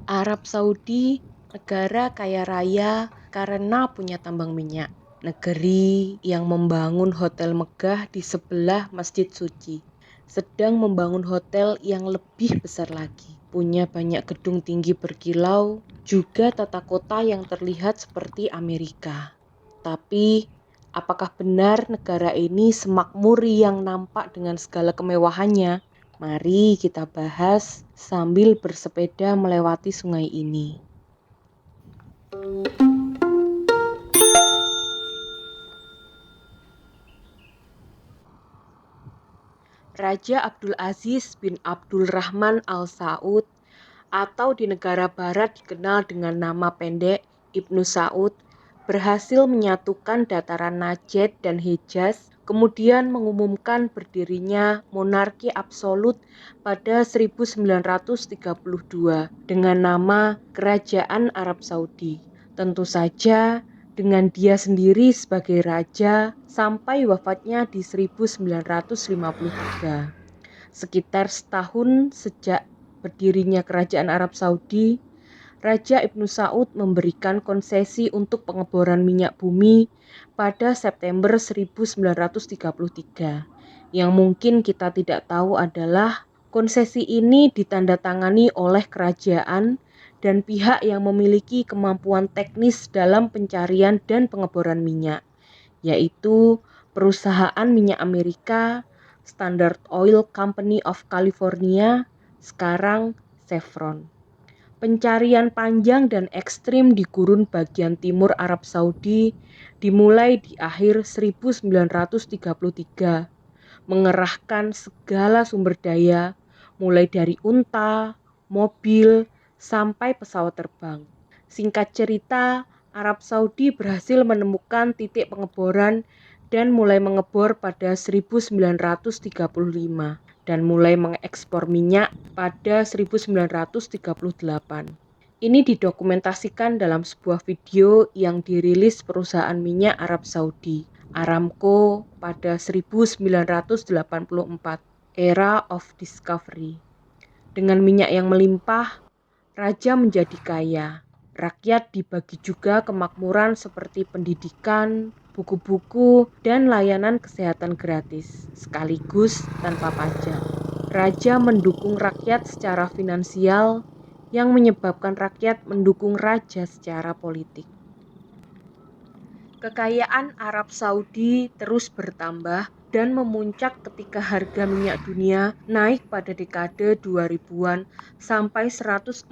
Arab Saudi negara kaya raya karena punya tambang minyak. Negeri yang membangun hotel megah di sebelah Masjid Suci, sedang membangun hotel yang lebih besar lagi. Punya banyak gedung tinggi berkilau, juga tata kota yang terlihat seperti Amerika. Tapi, apakah benar negara ini semakmur yang nampak dengan segala kemewahannya? Mari kita bahas sambil bersepeda melewati sungai ini. Raja Abdul Aziz bin Abdul Rahman Al Saud, atau di negara barat dikenal dengan nama pendek Ibnu Saud, berhasil menyatukan dataran Najd dan Hejaz, kemudian mengumumkan berdirinya monarki absolut pada 1932 dengan nama Kerajaan Arab Saudi. Tentu saja dengan dia sendiri sebagai raja sampai wafatnya di 1953. Sekitar setahun sejak berdirinya Kerajaan Arab Saudi, Raja Ibnu Saud memberikan konsesi untuk pengeboran minyak bumi pada September 1933. Yang mungkin kita tidak tahu adalah konsesi ini ditandatangani oleh kerajaan dan pihak yang memiliki kemampuan teknis dalam pencarian dan pengeboran minyak, yaitu perusahaan minyak Amerika, Standard Oil Company of California, sekarang Chevron. Pencarian panjang dan ekstrim di gurun bagian timur Arab Saudi dimulai di akhir 1933, mengerahkan segala sumber daya, mulai dari unta, mobil, sampai pesawat terbang. Singkat cerita, Arab Saudi berhasil menemukan titik pengeboran dan mulai mengebor pada 1935 dan mulai mengekspor minyak pada 1938. Ini didokumentasikan dalam sebuah video yang dirilis perusahaan minyak Arab Saudi, Aramco, pada 1984, Era of Discovery. Dengan minyak yang melimpah, raja menjadi kaya. Rakyat dibagi juga kemakmuran seperti pendidikan, buku-buku, dan layanan kesehatan gratis, sekaligus tanpa pajak. Raja mendukung rakyat secara finansial, yang menyebabkan rakyat mendukung raja secara politik. Kekayaan Arab Saudi terus bertambah dan memuncak ketika harga minyak dunia naik pada dekade 2000-an sampai $140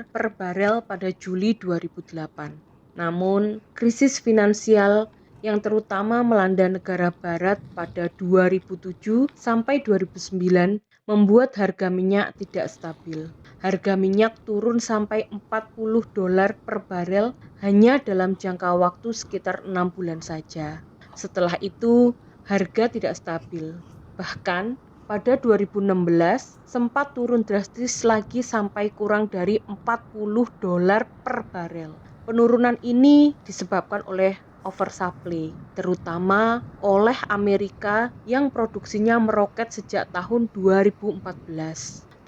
per barel pada Juli 2008. Namun, krisis finansial yang terutama melanda negara barat pada 2007 sampai 2009 membuat harga minyak tidak stabil. Harga minyak turun sampai $40 per barel hanya dalam jangka waktu sekitar 6 bulan saja. Setelah itu, harga tidak stabil. Bahkan, pada 2016 sempat turun drastis lagi sampai kurang dari $40 per barel. Penurunan ini disebabkan oleh oversupply, terutama oleh Amerika yang produksinya meroket sejak tahun 2014.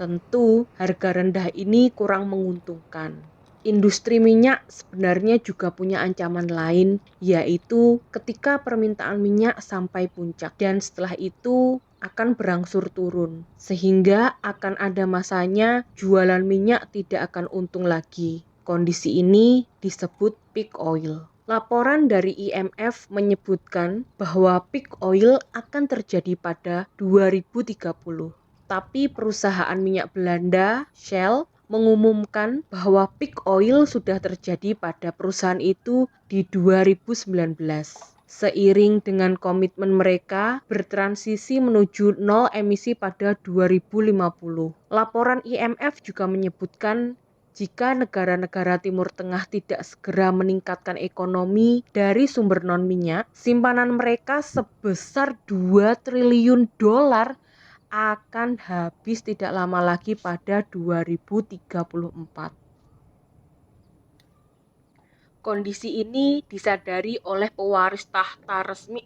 Tentu, harga rendah ini kurang menguntungkan. Industri minyak sebenarnya juga punya ancaman lain, yaitu ketika permintaan minyak sampai puncak dan setelah itu akan berangsur turun, sehingga akan ada masanya jualan minyak tidak akan untung lagi. Kondisi ini disebut peak oil. Laporan dari IMF menyebutkan bahwa peak oil akan terjadi pada 2030. Tapi perusahaan minyak Belanda, Shell, mengumumkan bahwa peak oil sudah terjadi pada perusahaan itu di 2019. Seiring dengan komitmen mereka bertransisi menuju nol emisi pada 2050. Laporan IMF juga menyebutkan jika negara-negara Timur Tengah tidak segera meningkatkan ekonomi dari sumber non-minyak, simpanan mereka sebesar $2 triliun akan habis tidak lama lagi pada 2034. Kondisi ini disadari oleh pewaris tahta resmi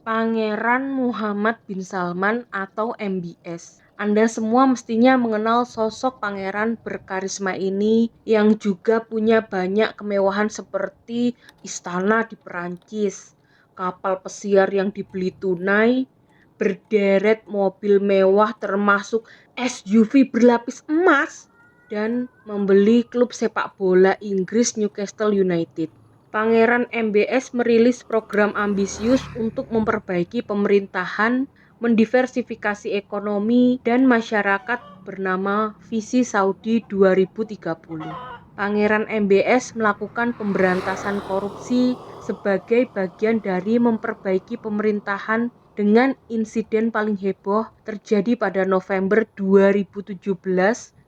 Pangeran Muhammad bin Salman atau MBS. Anda semua mestinya mengenal sosok pangeran berkarisma ini yang juga punya banyak kemewahan seperti istana di Perancis, kapal pesiar yang dibeli tunai, berderet mobil mewah termasuk SUV berlapis emas, dan membeli klub sepak bola Inggris Newcastle United. Pangeran MBS merilis program ambisius untuk memperbaiki pemerintahan, mendiversifikasi ekonomi dan masyarakat bernama Visi Saudi 2030. Pangeran MBS melakukan pemberantasan korupsi sebagai bagian dari memperbaiki pemerintahan dengan insiden paling heboh terjadi pada November 2017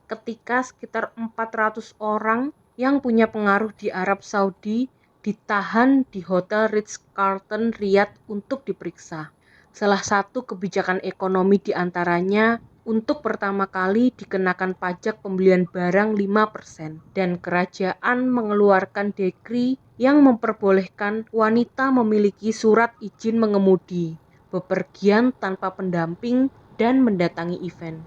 ketika sekitar 400 orang yang punya pengaruh di Arab Saudi ditahan di Hotel Ritz-Carlton Riyadh untuk diperiksa. Salah satu kebijakan ekonomi di antaranya untuk pertama kali dikenakan pajak pembelian barang 5% dan kerajaan mengeluarkan dekri yang memperbolehkan wanita memiliki surat izin mengemudi, bepergian tanpa pendamping, dan mendatangi event.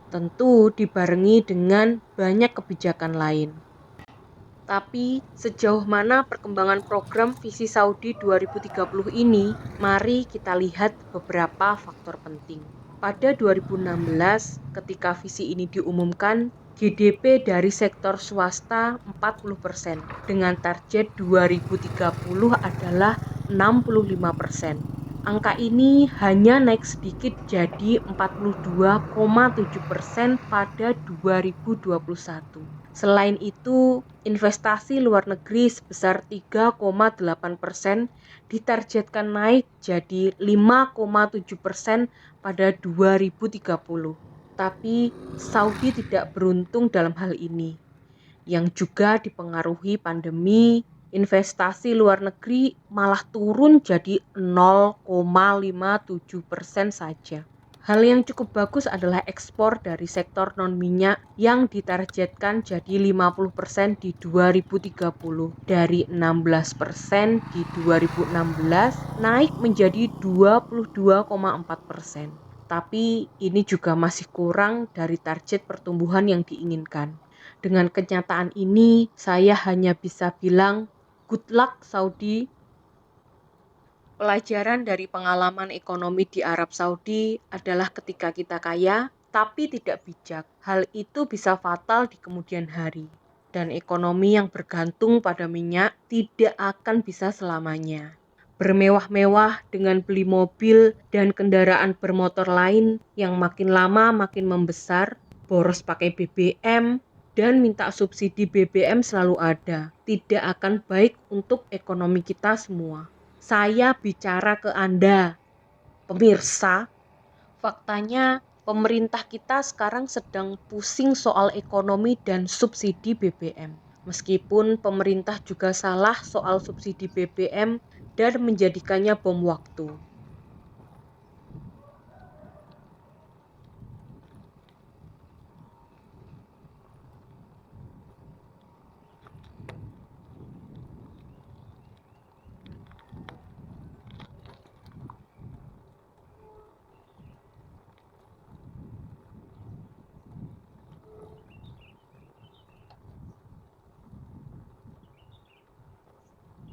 Tentu dibarengi dengan banyak kebijakan lain. Tapi sejauh mana perkembangan program Visi Saudi 2030 ini? Mari kita lihat beberapa faktor penting. Pada 2016, ketika visi ini diumumkan, GDP dari sektor swasta 40%, dengan target 2030 adalah 65%. Angka ini hanya naik sedikit jadi 42,7% pada 2021. Selain itu, investasi luar negeri sebesar 3,8% ditargetkan naik jadi 5,7% pada 2030. Tapi Saudi tidak beruntung dalam hal ini, yang juga dipengaruhi pandemi. Investasi luar negeri malah turun jadi 0,57% saja. Hal yang cukup bagus adalah ekspor dari sektor non-minyak yang ditargetkan jadi 50% di 2030. Dari 16% di 2016 naik menjadi 22,4%. Tapi ini juga masih kurang dari target pertumbuhan yang diinginkan. Dengan kenyataan ini, saya hanya bisa bilang, good luck Saudi. Pelajaran dari pengalaman ekonomi di Arab Saudi adalah ketika kita kaya, tapi tidak bijak. Hal itu bisa fatal di kemudian hari. Dan ekonomi yang bergantung pada minyak tidak akan bisa selamanya. Bermewah-mewah dengan beli mobil dan kendaraan bermotor lain yang makin lama makin membesar, boros pakai BBM, dan minta subsidi BBM selalu ada. Tidak akan baik untuk ekonomi kita semua. Saya bicara ke Anda, pemirsa, faktanya pemerintah kita sekarang sedang pusing soal ekonomi dan subsidi BBM. Meskipun pemerintah juga salah soal subsidi BBM dan menjadikannya bom waktu.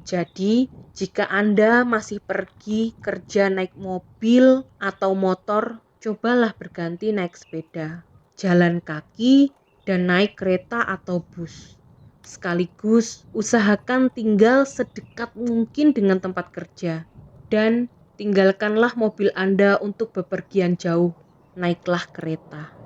Jadi, jika Anda masih pergi kerja naik mobil atau motor, cobalah berganti naik sepeda, jalan kaki, dan naik kereta atau bus. Sekaligus, usahakan tinggal sedekat mungkin dengan tempat kerja. Dan tinggalkanlah mobil Anda untuk bepergian jauh, naiklah kereta.